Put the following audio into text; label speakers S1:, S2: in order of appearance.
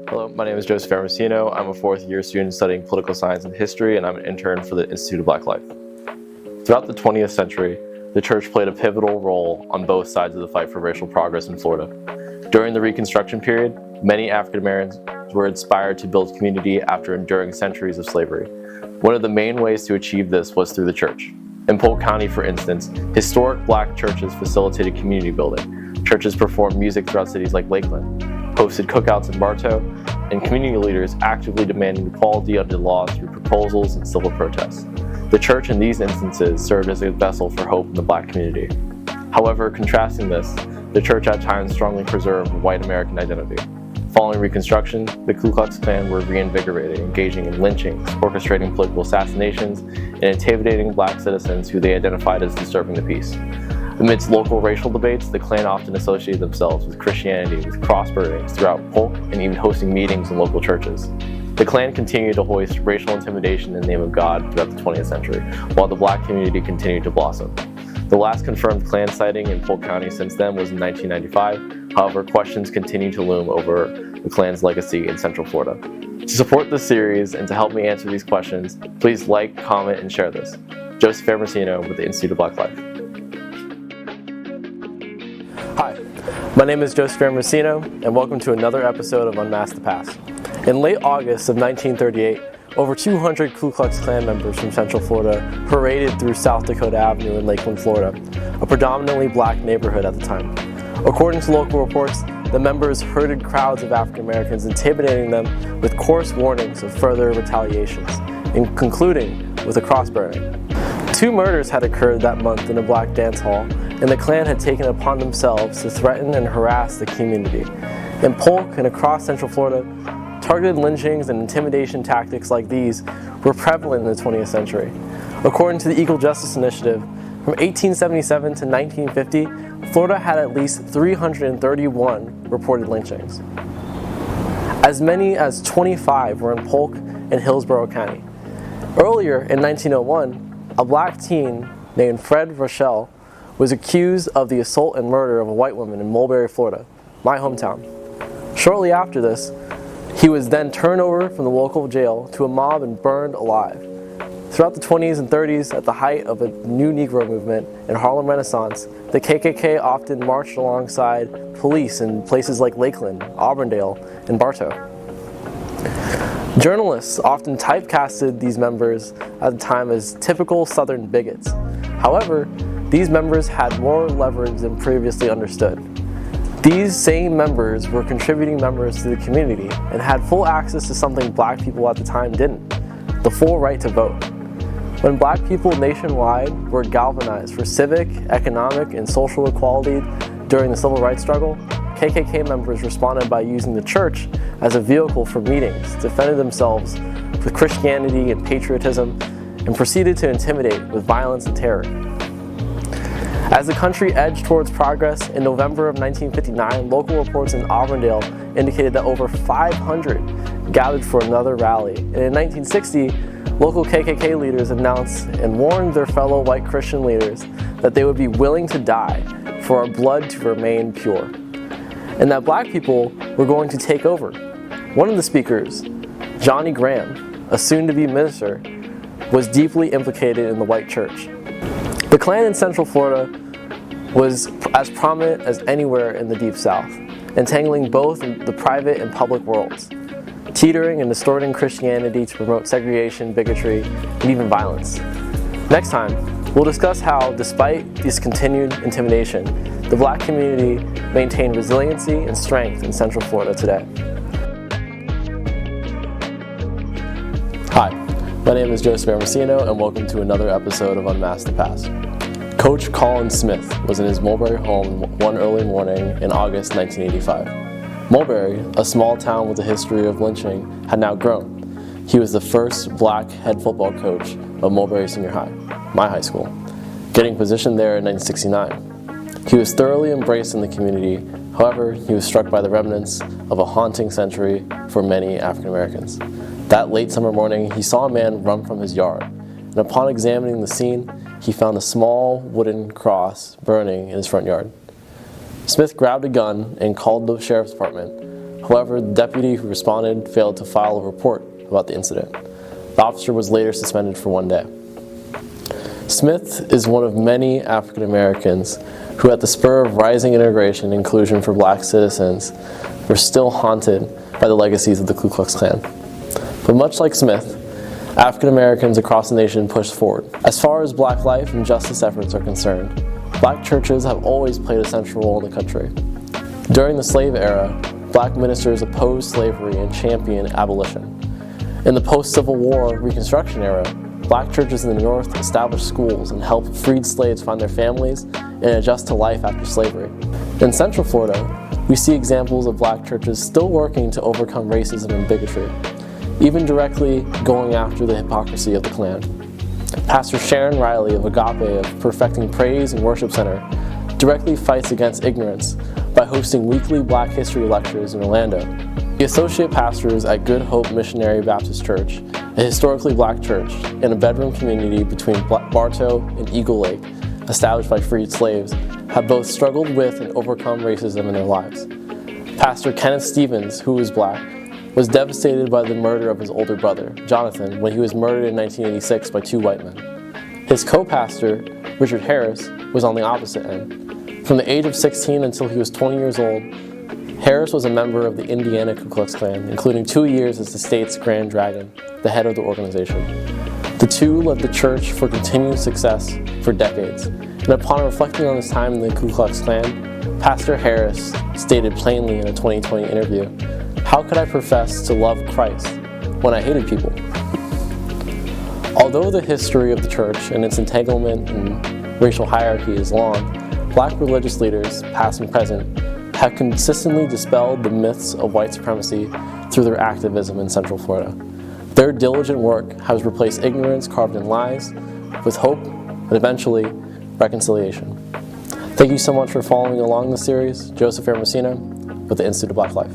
S1: Hello, my name is Joseph Ambrosino. I'm a fourth-year student studying political science and history, and I'm an intern for the Institute of Black Life. Throughout the 20th century, the church played a pivotal role on both sides of the fight for racial progress in Florida. During the Reconstruction period, many African Americans were inspired to build community after enduring centuries of slavery. One of the main ways to achieve this was through the church. In Polk County, for instance, historic black churches facilitated community building. Churches performed music throughout cities like Lakeland, hosted cookouts in Bartow, and community leaders actively demanding equality under law through proposals and civil protests. The church in these instances served as a vessel for hope in the black community. However, contrasting this, the church at times strongly preserved white American identity. Following Reconstruction, the Ku Klux Klan were reinvigorated, engaging in lynchings, orchestrating political assassinations, and intimidating black citizens who they identified as disturbing the peace. Amidst local racial debates, the Klan often associated themselves with Christianity, with cross burnings throughout Polk, and even hosting meetings in local churches. The Klan continued to hoist racial intimidation in the name of God throughout the 20th century, while the black community continued to blossom. The last confirmed Klan sighting in Polk County since then was in 1995. However, questions continue to loom over the Klan's legacy in Central Florida. To support this series and to help me answer these questions, please like, comment, and share this. Joseph Ambrosino with the Institute of Black Life. Hi, my name is Joseph Ambrosino, and welcome to another episode of Unmask the Past. In late August of 1938, over 200 Ku Klux Klan members from Central Florida paraded through South Dakota Avenue in Lakeland, Florida, a predominantly black neighborhood at the time. According to local reports, the members herded crowds of African Americans, intimidating them with coarse warnings of further retaliations, and concluding with a cross burning. 2 murders had occurred that month in a black dance hall, and the Klan had taken it upon themselves to threaten and harass the community. In Polk and across Central Florida, targeted lynchings and intimidation tactics like these were prevalent in the 20th century. According to the Equal Justice Initiative, from 1877 to 1950, Florida had at least 331 reported lynchings. As many as 25 were in Polk and Hillsborough County. Earlier in 1901, a black teen named Fred Rochelle was accused of the assault and murder of a white woman in Mulberry, Florida, my hometown. Shortly after this, he was then turned over from the local jail to a mob and burned alive. Throughout the 20s and 30s, at the height of a new Negro movement and Harlem Renaissance, the KKK often marched alongside police in places like Lakeland, Auburndale, and Bartow. Journalists often typecasted these members at the time as typical Southern bigots. However, these members had more leverage than previously understood. These same members were contributing members to the community and had full access to something black people at the time didn't: the full right to vote. When black people nationwide were galvanized for civic, economic, and social equality during the civil rights struggle, KKK members responded by using the church as a vehicle for meetings, defended themselves with Christianity and patriotism, and proceeded to intimidate with violence and terror. As the country edged towards progress, in November of 1959, local reports in Auburndale indicated that over 500 gathered for another rally. And in 1960, local KKK leaders announced and warned their fellow white Christian leaders that they would be willing to die for our blood to remain pure, and that black people were going to take over. One of the speakers, Johnny Graham, a soon-to-be minister, was deeply implicated in the white church. The Klan in Central Florida was as prominent as anywhere in the Deep South, entangling both the private and public worlds, teetering and distorting Christianity to promote segregation, bigotry, and even violence. Next time, we'll discuss how, despite this continued intimidation, the black community maintained resiliency and strength in Central Florida today. Hi, my name is Joseph Ambrosino, and welcome to another episode of Unmask the Past. Coach Colin Smith was in his Mulberry home one early morning in August 1985. Mulberry, a small town with a history of lynching, had now grown. He was the first black head football coach of Mulberry Senior High, my high school, getting positioned there in 1969. He was thoroughly embraced in the community. However, he was struck by the remnants of a haunting century for many African Americans. That late summer morning, he saw a man run from his yard, and upon examining the scene, he found a small wooden cross burning in his front yard. Smith grabbed a gun and called the sheriff's department. However, the deputy who responded failed to file a report about the incident. The officer was later suspended for 1 day. Smith is one of many African Americans who, at the spur of rising integration and inclusion for black citizens, were still haunted by the legacies of the Ku Klux Klan. But much like Smith, African Americans across the nation pushed forward. As far as black life and justice efforts are concerned, black churches have always played a central role in the country. During the slave era, black ministers opposed slavery and championed abolition. In the post-Civil War Reconstruction era, black churches in the North established schools and helped freed slaves find their families and adjust to life after slavery. In Central Florida, we see examples of black churches still working to overcome racism and bigotry, even directly going after the hypocrisy of the Klan. Pastor Sharon Riley of Agape of Perfecting Praise and Worship Center directly fights against ignorance by hosting weekly Black History lectures in Orlando. The associate pastors at Good Hope Missionary Baptist Church, a historically black church in a bedroom community between Bartow and Eagle Lake, established by freed slaves, have both struggled with and overcome racism in their lives. Pastor Kenneth Stevens, who was black, was devastated by the murder of his older brother, Jonathan, when he was murdered in 1986 by 2 white men. His co-pastor, Richard Harris, was on the opposite end. From the age of 16 until he was 20 years old, Harris was a member of the Indiana Ku Klux Klan, including 2 years as the state's Grand Dragon, the head of the organization. The two led the church for continued success for decades, and upon reflecting on his time in the Ku Klux Klan, Pastor Harris stated plainly in a 2020 interview, "How could I profess to love Christ when I hated people?" Although the history of the church and its entanglement in racial hierarchy is long, black religious leaders, past and present, have consistently dispelled the myths of white supremacy through their activism in Central Florida. Their diligent work has replaced ignorance carved in lies with hope and eventually reconciliation. Thank you so much for following along the series. Joseph Ambrosino with the Institute of Black Life.